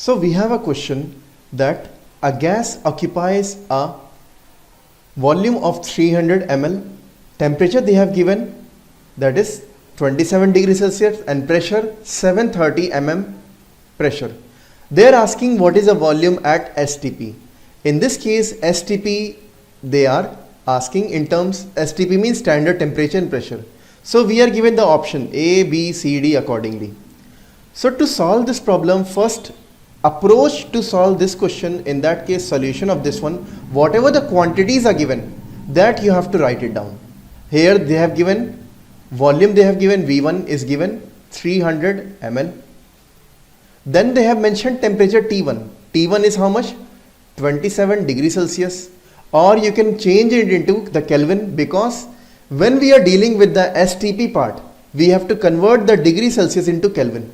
So we have a question that a gas occupies a volume of 300 ml, temperature they have given, that is 27 degrees Celsius, and pressure 730 mm pressure. They are asking what is the volume at STP. In this case, STP they are asking in terms, STP means standard temperature and pressure. So we are given the option A, B, C, D accordingly. So to solve this problem, first approach to solve this question, in that case solution of this one, whatever the quantities are given, that you have to write it down. Here they have given volume, they have given V1 is given 300 ml. Then they have mentioned temperature T1. T1 is how much? 27 degrees Celsius, or you can change it into the Kelvin, because when we are dealing with the STP part, we have to convert the degree Celsius into Kelvin.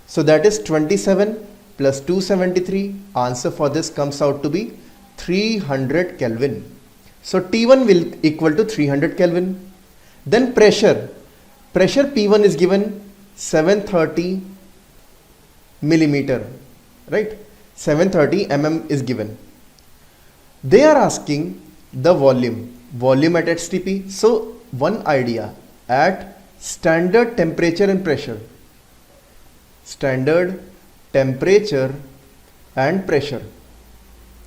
So that is 27 plus 273. Answer for this comes out to be 300 Kelvin. So T1 will equal to 300 Kelvin. Then pressure P1 is given 730 millimeter, right? 730 mm is given. They are asking the volume at STP. So one idea, at standard temperature and pressure,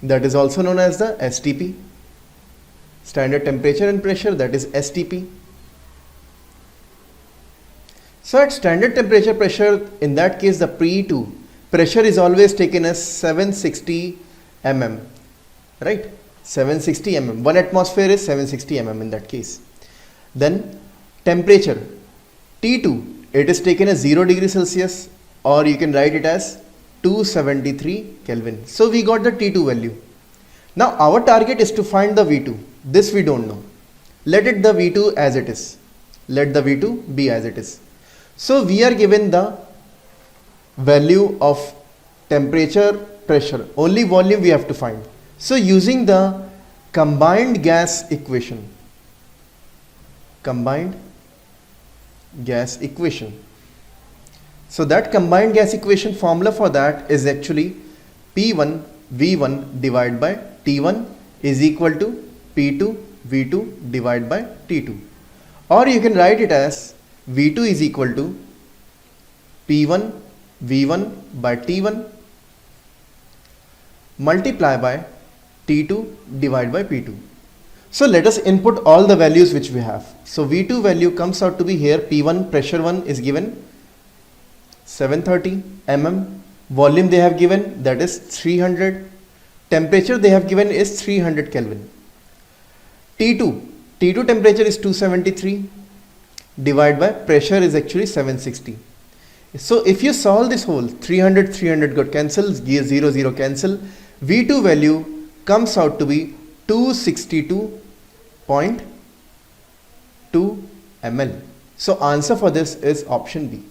that is also known as the STP, standard temperature and pressure, that is STP. So at standard temperature pressure, in that case the P2 pressure is always taken as 760 mm, right? 760 mm. 1 atmosphere is 760 mm in that case. Then temperature T2, it is taken as 0 degree Celsius, or you can write it as 273 Kelvin. So we got the T2 value. Now our target is to find the V2. This we don't know. Let it the V2 as it is. Let the V2 be as it is. So we are given the value of temperature, pressure, only volume we have to find. So using the combined gas equation, so that combined gas equation formula for that is actually P1 V1 divided by T1 is equal to P2 V2 divided by T2, or you can write it as V2 is equal to P1 V1 by T1 multiply by T2 divided by P2. So let us input all the values which we have. So V2 value comes out to be here, P1 pressure 1 is given 730 mm, volume they have given, that is 300, temperature they have given is 300 Kelvin. T2 temperature is 273 divided by pressure is actually 760. So if you solve this whole 300 got cancelled, 0 cancel, V2 value comes out to be 262.2 ml. So answer for this is option B.